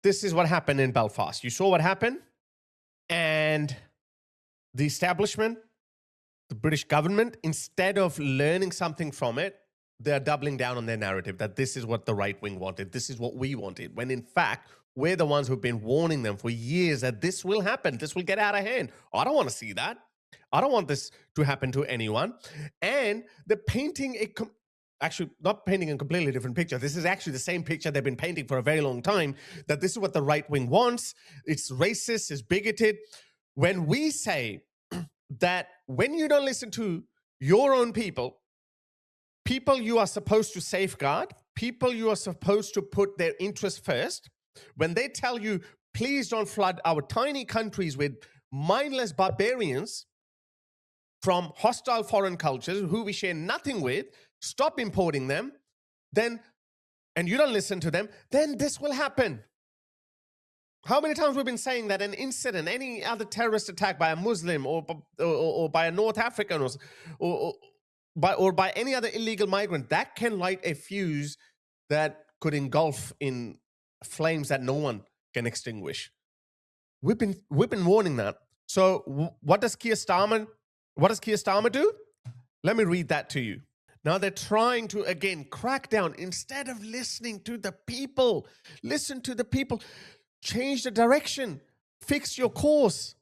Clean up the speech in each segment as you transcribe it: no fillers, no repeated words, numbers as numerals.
this is what happened in Belfast. You saw what happened, and the establishment, the British government, instead of learning something from it, they're doubling down on their narrative that this is what the right wing wanted, this is what we wanted, when in fact, we're the ones who've been warning them for years that this will happen, this will get out of hand. I don't want to see that. I don't want this to happen to anyone. And they're painting actually not painting a completely different picture. This is actually the same picture they've been painting for a very long time, that this is what the right wing wants. It's racist, it's bigoted. When we say that when you don't listen to your own people you are supposed to safeguard, people you are supposed to put their interests first, when they tell you, please don't flood our tiny countries with mindless barbarians from hostile foreign cultures who we share nothing with, stop importing them, then, and you don't listen to them, then this will happen. How many times we've been saying that an incident, any other terrorist attack by a Muslim or by a North African or by any other illegal migrant, that can light a fuse that could engulf in flames that no one can extinguish. We've been warning that. So what does Keir Starmer do? Let me read that to you. Now they're trying to again crack down instead of listening to the people. Listen to the people. Change the direction. Fix your course.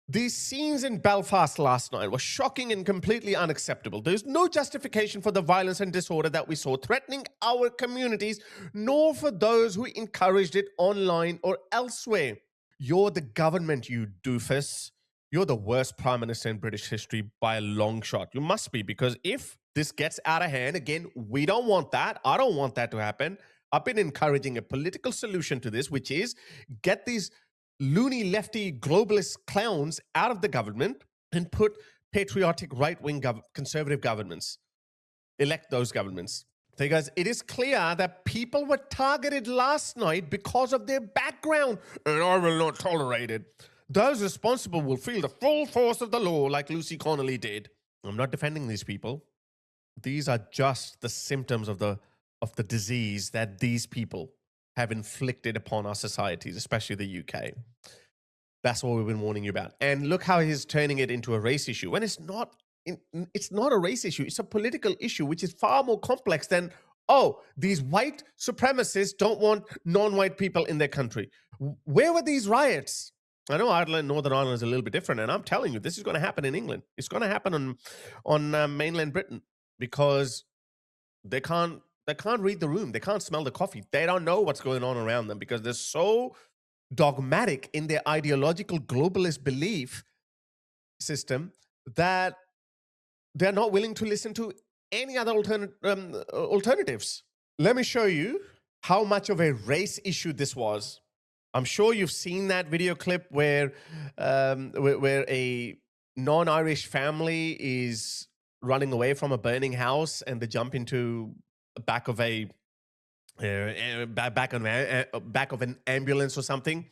These scenes in Belfast last night were shocking and completely unacceptable. There's no justification for the violence and disorder that we saw threatening our communities, nor for those who encouraged it online or elsewhere. You're the government, you doofus. You're the worst prime minister in British history by a long shot. You must be, because if this gets out of hand, again, we don't want that. I don't want that to happen. I've been encouraging a political solution to this, which is get these loony, lefty, globalist clowns out of the government and put patriotic, right-wing, conservative governments. Elect those governments. Because it is clear that people were targeted last night because of their background, and I will not tolerate it. Those responsible will feel the full force of the law like Lucy Connolly did. I'm not defending these people. These are just the symptoms of the disease that these people have inflicted upon our societies, especially the UK. That's what we've been warning you about. And look how he's turning it into a race issue. When it's not a race issue. It's a political issue, which is far more complex than, oh, these white supremacists don't want non-white people in their country. Where were these riots? I know Ireland, Northern Ireland is a little bit different, and I'm telling you, this is going to happen in England. It's going to happen on mainland Britain, because they can't read the room. They can't smell the coffee. They don't know what's going on around them because they're so dogmatic in their ideological globalist belief system that they're not willing to listen to any other alternatives. Let me show you how much of a race issue this was. I'm sure you've seen that video clip where a non-Irish family is running away from a burning house and they jump into the back of an ambulance or something.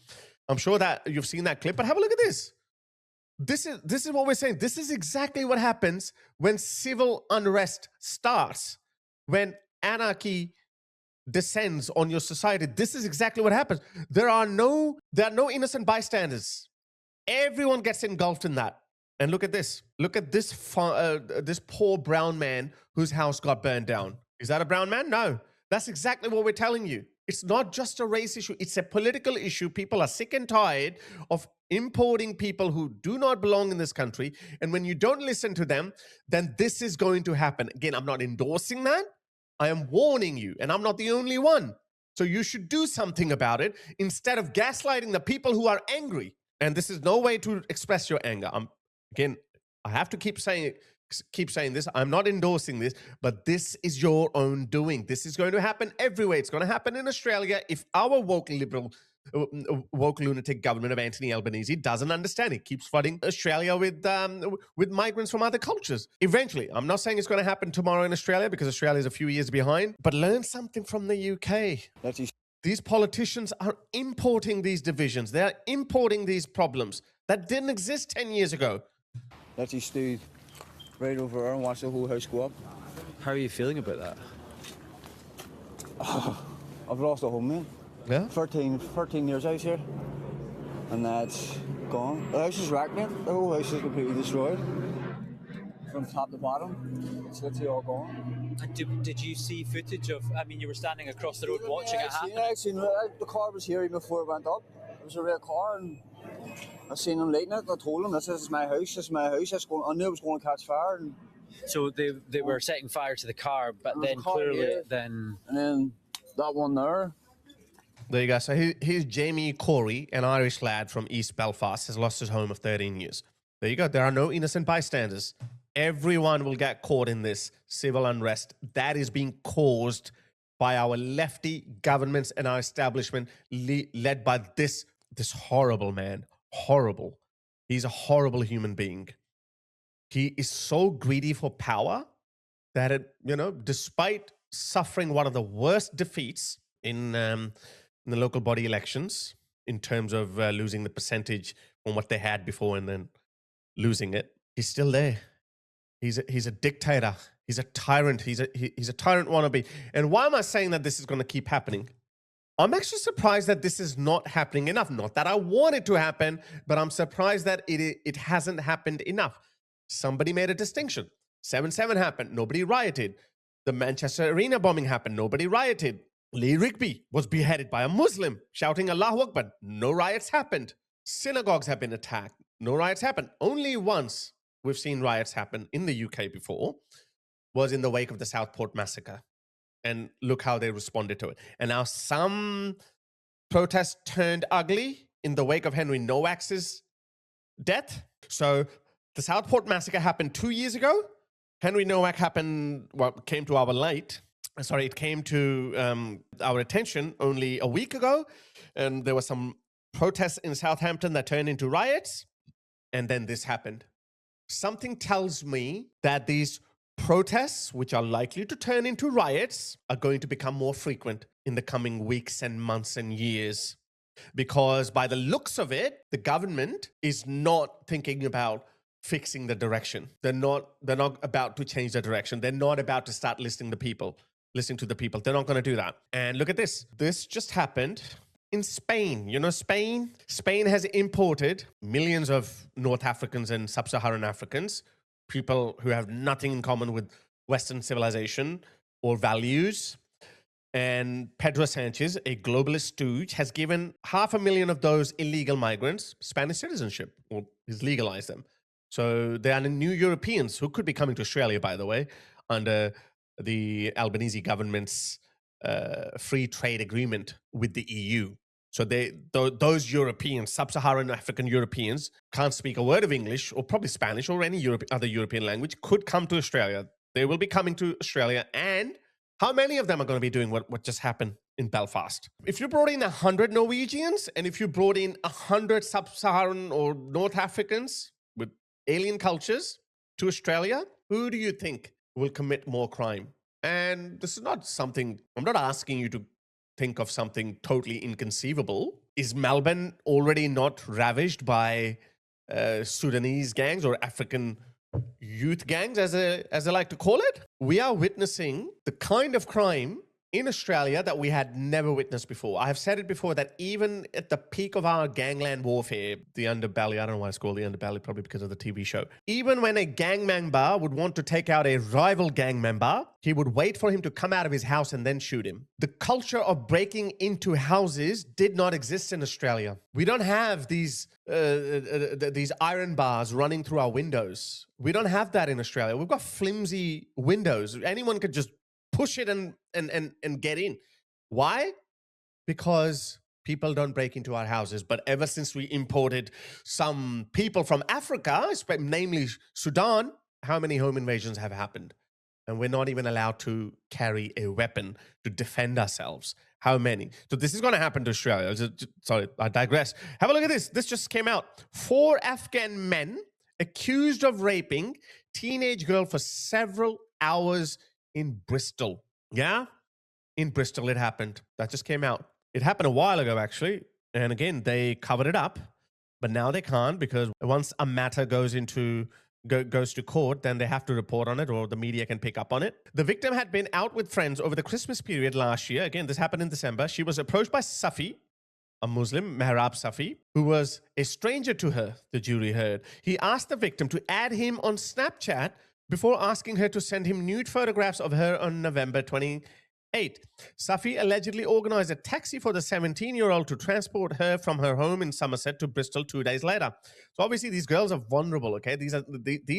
I'm sure that you've seen that clip, but have a look at this. This is what we're saying. This is exactly what happens when civil unrest starts, when anarchy descends on your society. This is exactly what happens. There are no innocent bystanders. Everyone gets engulfed in that. And look at this. Look at this this poor brown man whose house got burned down. Is that a brown man? No. That's exactly what we're telling you. It's not just a race issue. It's a political issue. People are sick and tired of importing people who do not belong in this country. And when you don't listen to them, then this is going to happen. Again, I'm not endorsing that. I am warning you, and I'm not the only one. So you should do something about it instead of gaslighting the people who are angry. And this is no way to express your anger. Again, I have to keep saying this. I'm not endorsing this, but this is your own doing. This is going to happen everywhere. It's going to happen in Australia if our woke lunatic government of Anthony Albanese doesn't understand. It keeps flooding Australia with migrants from other cultures. Eventually, I'm not saying it's going to happen tomorrow in Australia because Australia is a few years behind, but learn something from the UK. These politicians are importing these divisions. They are importing these problems that didn't exist 10 years ago. Let's just stood right over there and watch the whole house go up. How are you feeling about that? Oh, I've lost a home, man. Yeah. 13 years I was here. And that's gone. The house is wrecked, mate. The whole house is completely destroyed. From top to bottom. It's literally all gone. And did you see footage of, I mean, you were standing across the road watching it happen? I seen the car was here even before it went up. It was a real car, and I seen them lighting it. I told them, this is my house, this is my house. I knew it was going to catch fire. And so they were setting fire to the car, but then clearly here, then... And then that one there. There you go. So here's Jamie Corey, an Irish lad from East Belfast, has lost his home of 13 years. There you go. There are no innocent bystanders. Everyone will get caught in this civil unrest that is being caused by our lefty governments and our establishment led by this horrible man. Horrible. He's a horrible human being. He is so greedy for power that, despite suffering one of the worst defeats in the local body elections in terms of losing the percentage from what they had before and then losing it, he's still there. He's a dictator. He's a tyrant. He's a tyrant wannabe. And why am I saying that this is going to keep happening? I'm actually surprised that this is not happening enough. Not that I want it to happen, but I'm surprised that it hasn't happened enough. Somebody made a distinction. 7/7 happened. Nobody rioted. The Manchester Arena bombing happened. Nobody rioted. Lee Rigby was beheaded by a Muslim shouting Allahu Akbar. No riots happened. Synagogues have been attacked. No riots happened. Only once we've seen riots happen in the UK before was in the wake of the Southport massacre. And look how they responded to it. And now some protests turned ugly in the wake of Henry Nowak's death. So the Southport massacre happened 2 years ago. Henry Nowak came to our light. Sorry, it came to our attention only a week ago. And there were some protests in Southampton that turned into riots. And then this happened. Something tells me that these protests, which are likely to turn into riots, are going to become more frequent in the coming weeks and months and years. Because by the looks of it, the government is not thinking about fixing the direction. They're not about to change the direction. They're not about to start listening to the people. They're not going to do that. And look at this. This just happened in Spain. You know Spain? Spain has imported millions of North Africans and Sub-Saharan Africans, people who have nothing in common with Western civilization or values. And Pedro Sanchez, a globalist stooge, has given 500,000 of those illegal migrants Spanish citizenship, or he's legalized them. So they are new Europeans who could be coming to Australia, by the way, under the Albanese government's free trade agreement with the EU. So those Europeans, Sub-Saharan African Europeans, can't speak a word of English or probably Spanish or any other European language, could come to Australia. They will be coming to Australia. And how many of them are going to be doing what just happened in Belfast? If you brought in 100 Norwegians and if you brought in 100 Sub-Saharan or North Africans with alien cultures to Australia, who do you think will commit more crime? And this is not something, I'm not asking you to think of something totally inconceivable. Is Melbourne already not ravaged by Sudanese gangs or African youth gangs, as I like to call it? We are witnessing the kind of crime in Australia that we had never witnessed before. I have said it before that even at the peak of our gangland warfare, the underbelly, I don't know why it's called the underbelly, probably because of the TV show. Even when a gang member would want to take out a rival gang member, he would wait for him to come out of his house and then shoot him. The culture of breaking into houses did not exist in Australia. We don't have these iron bars running through our windows. We don't have that in Australia. We've got flimsy windows. Anyone could just push it and get in. Why? Because people don't break into our houses. But ever since we imported some people from Africa, namely Sudan, how many home invasions have happened? And we're not even allowed to carry a weapon to defend ourselves. How many? So this is going to happen to Australia. Sorry, I digress. Have a look at this. This just came out. 4 Afghan men accused of raping teenage girl for several hours in Bristol. Yeah? In Bristol, it happened. That just came out. It happened a while ago, actually. And again, they covered it up. But now they can't, because once a matter goes into goes to court, then they have to report on it or the media can pick up on it. The victim had been out with friends over the Christmas period last year. Again, this happened in December. She was approached by Safi, a Muslim, Mehrab Safi, who was a stranger to her, the jury heard. He asked the victim to add him on Snapchat before asking her to send him nude photographs of her on November 28. Safi allegedly organized a taxi for the 17-year-old to transport her from her home in Somerset to Bristol 2 days later. So obviously these girls are vulnerable, okay? These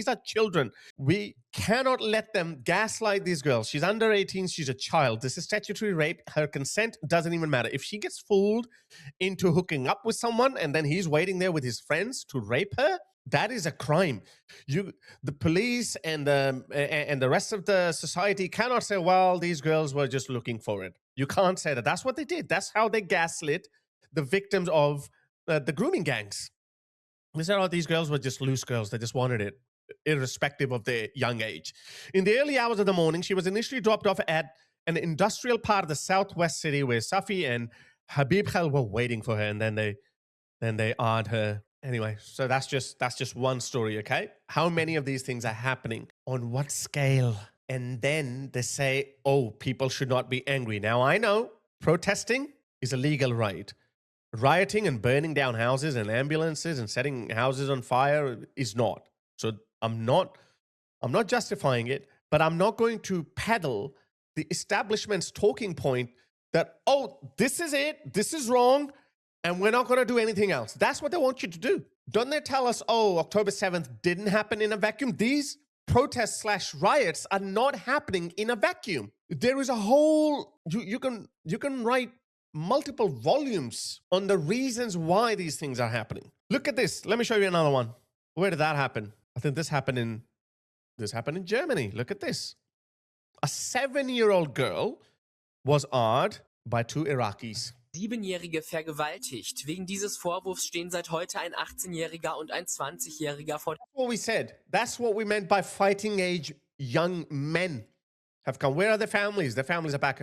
are children. We cannot let them gaslight these girls. She's under 18, she's a child. This is statutory rape. Her consent doesn't even matter. If she gets fooled into hooking up with someone and then he's waiting there with his friends to rape her, that is a crime. The police and the rest of the society cannot say, well, these girls were just looking for it. You can't say that. That's what they did. That's how they gaslit the victims of the grooming gangs. They said, oh, these girls were just loose girls. They just wanted it, irrespective of their young age. In the early hours of the morning, she was initially dropped off at an industrial part of the southwest city where Safi and Habib Khal were waiting for her, and then they eyed her. Anyway, so that's just one story, okay? How many of these things are happening? On what scale? And then they say, oh, people should not be angry. Now, I know protesting is a legal right. Rioting and burning down houses and ambulances and setting houses on fire is not. So I'm not justifying it, but I'm not going to peddle the establishment's talking point that, oh, this is it, this is wrong, and we're not going to do anything else. That's what they want you to do. Don't they tell us, oh, October 7th didn't happen in a vacuum? These protests/riots are not happening in a vacuum. There is a whole, you can write multiple volumes on the reasons why these things are happening. Look at this. Let me show you another one. Where did that happen? I think this happened in Germany. Look at this. A 7-year-old girl was eyed by 2 Iraqis. 7-Jährige vergewaltigt. Wegen dieses Vorwurfs stehen seit heute ein 18-Jähriger und ein 20-Jähriger vor. That's what we said. That's what we meant by fighting age young men have come. Where are their families? Their families are back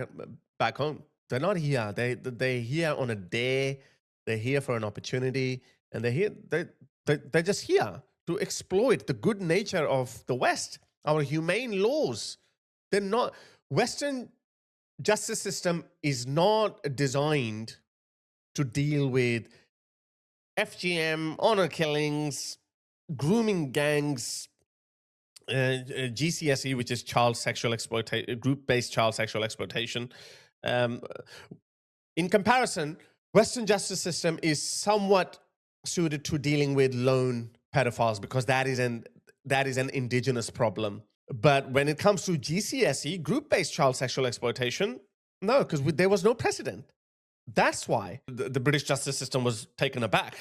home. They're not here. They're here on a day. They're here for an opportunity, and they're just here to exploit the good nature of the West, our humane laws. They're not Western. Justice system is not designed to deal with FGM, honor killings, grooming gangs, GCSE, which is child sexual exploitation, group-based child sexual exploitation. In comparison, Western justice system is somewhat suited to dealing with lone pedophiles because that is an indigenous problem. But when it comes to GCSE, group-based child sexual exploitation, no, because there was no precedent. That's why the British justice system was taken aback.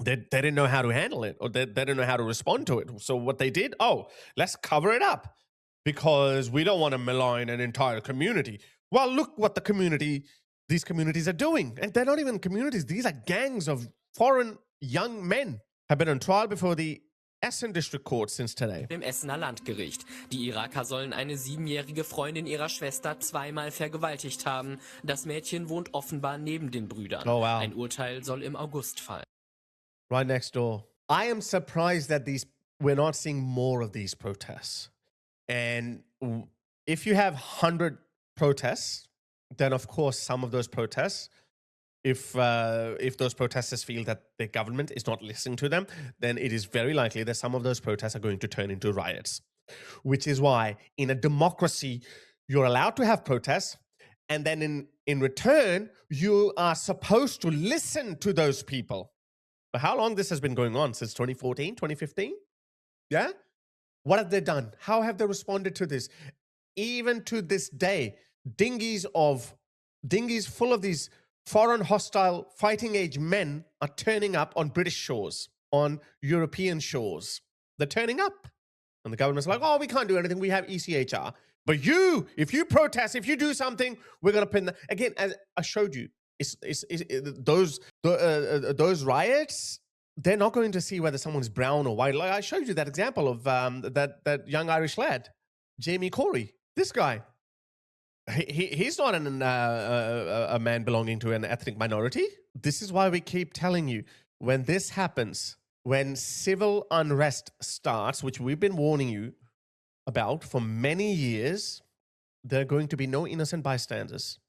They didn't know how to handle it, or they didn't know how to respond to it. So what they did, let's cover it up because we don't want to malign an entire community. Well, look what these communities are doing. And they're not even communities. These are gangs of foreign young men have been on trial before the Essen District Court since today. Im Essener Landgericht. Die Iraker sollen eine 7-jährige Freundin ihrer Schwester zweimal vergewaltigt haben. Das Mädchen wohnt offenbar neben den Brüdern. Oh, wow. Ein Urteil soll im August fallen. Right next door. I am surprised that we're not seeing more of these protests. And if you have 100 protests, then of course some of those protests, if those protesters feel that the government is not listening to them, then it is very likely that some of those protests are going to turn into riots. Which is why in a democracy, you're allowed to have protests, and then in return, you are supposed to listen to those people. But how long this has been going on? Since 2014, 2015? Yeah? What have they done? How have they responded to this? Even to this day, dinghies full of these foreign hostile fighting age men are turning up on British shores, on European shores. They're turning up. And the government's like, oh, we can't do anything. We have ECHR. But if you protest, if you do something, we're going to pin that. Again, as I showed you, those riots, they're not going to see whether someone's brown or white. Like I showed you that example of that young Irish lad, Jamie Corey. This guy. He's not a man belonging to an ethnic minority. This is why we keep telling you, when this happens, when civil unrest starts, which we've been warning you about for many years, there are going to be no innocent bystanders.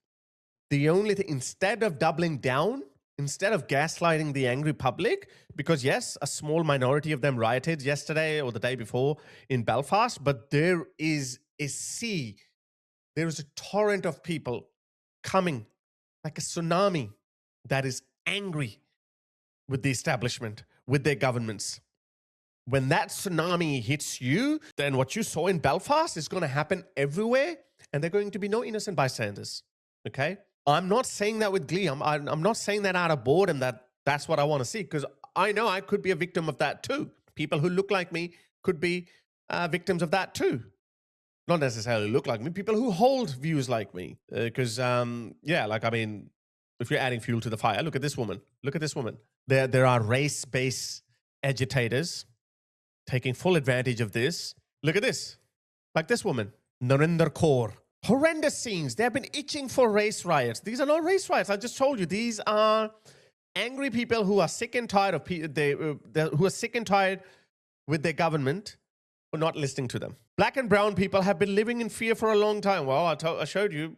The only thing, instead of doubling down, instead of gaslighting the angry public, because yes, a small minority of them rioted yesterday or the day before in Belfast, but there is a sea, there is a torrent of people coming like a tsunami that is angry with the establishment, with their governments. When that tsunami hits you, then what you saw in Belfast is going to happen everywhere, and there are going to be no innocent bystanders. Okay? I'm not saying that with glee. I'm not saying that out of boredom that that's what I want to see, because I know I could be a victim of that too. People who look like me could be victims of that too. Not necessarily look like me, people who hold views like me. Because, yeah, like, I mean, if you're adding fuel to the fire, look at this woman. Look at this woman. There are race-based agitators taking full advantage of this. Look at this. Like this woman, Narinder Kaur. Horrendous scenes. They have been itching for race riots. These are not race riots. I just told you. These are angry people who are sick and tired of who are sick and tired with their government for not listening to them. Black and brown people have been living in fear for a long time. Well, I showed you.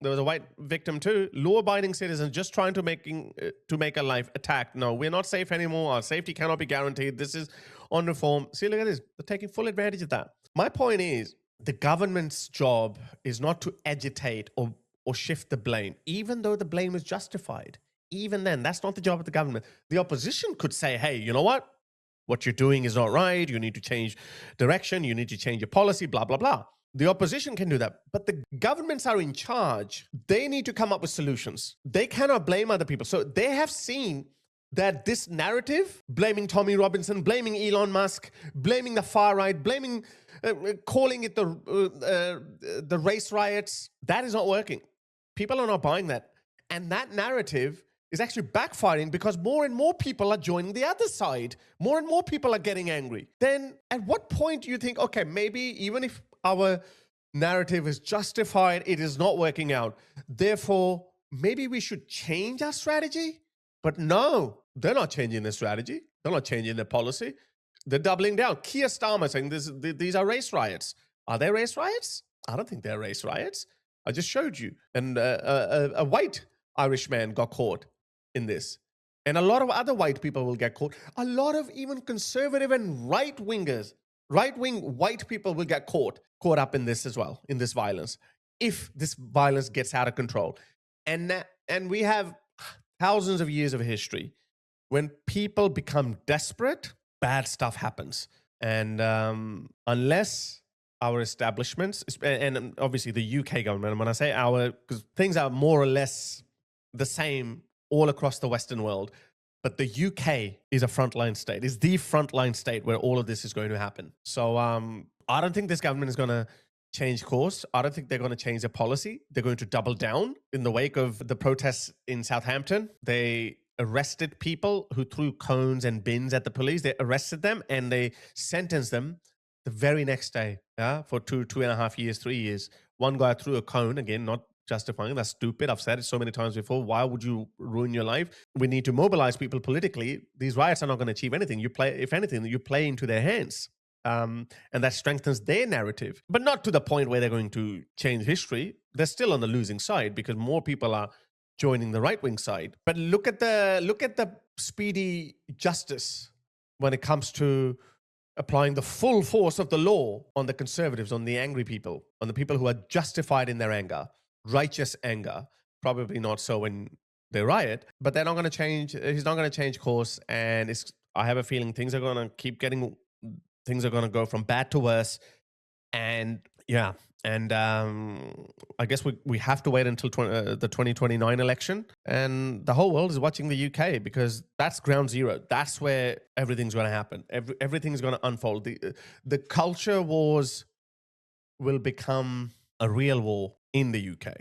There was a white victim too. Law-abiding citizens just trying to make a life attacked. No, we're not safe anymore. Our safety cannot be guaranteed. This is on reform. See, look at this. They're taking full advantage of that. My point is, the government's job is not to agitate or shift the blame, even though the blame is justified. Even then, that's not the job of the government. The opposition could say, hey, you know what? What you're doing is not right. You need to change direction. You need to change your policy, blah, blah, blah. The opposition can do that. But the governments are in charge. They need to come up with solutions. They cannot blame other people. So they have seen that this narrative, blaming Tommy Robinson, blaming Elon Musk, blaming the far right, blaming, calling it the race riots, that is not working. People are not buying that. And that narrative is actually backfiring because more and more people are joining the other side. More and more people are getting angry. Then at what point do you think, okay, maybe even if our narrative is justified, it is not working out, therefore, maybe we should change our strategy? But no, they're not changing their strategy. They're not changing their policy. They're doubling down. Keir Starmer saying these are race riots. Are they race riots? I don't think they're race riots. I just showed you. And a white Irish man got caught in this. And a lot of other white people will get caught. A lot of even conservative and right-wingers, right-wing white people will get caught up in this as well, in this violence, if this violence gets out of control. And we have thousands of years of history. When people become desperate, bad stuff happens. And unless our establishments, and obviously the UK government, and when I say our, because things are more or less the same all across the Western world, but the UK is a frontline state, is the frontline state where all of this is going to happen. So I don't think this government is going to change course. I don't think they're going to change their policy. They're going to double down. In the wake of the protests in Southampton, they arrested people who threw cones and bins at the police. They arrested them and they sentenced them the very next day, for 2.5 years, 3 years. One guy threw a cone, again, not justifying, that's stupid. I've said it so many times before. Why would you ruin your life? We need to mobilize people politically. These riots are not going to achieve anything. If anything, you play into their hands. And that strengthens their narrative, but not to the point where they're going to change history. They're still on the losing side because more people are joining the right-wing side. But look at the speedy justice when it comes to applying the full force of the law on the conservatives, on the angry people, on the people who are justified in their anger, righteous anger. Probably not so when they riot, but they're not going to change. He's not going to change course, and I have a feeling things are going to keep getting. Things are going to go from bad to worse. And yeah, and I guess we have to wait until the 2029 election. And the whole world is watching the UK because that's ground zero. That's where everything's going to happen. Everything's going to unfold. The culture wars will become a real war in the UK.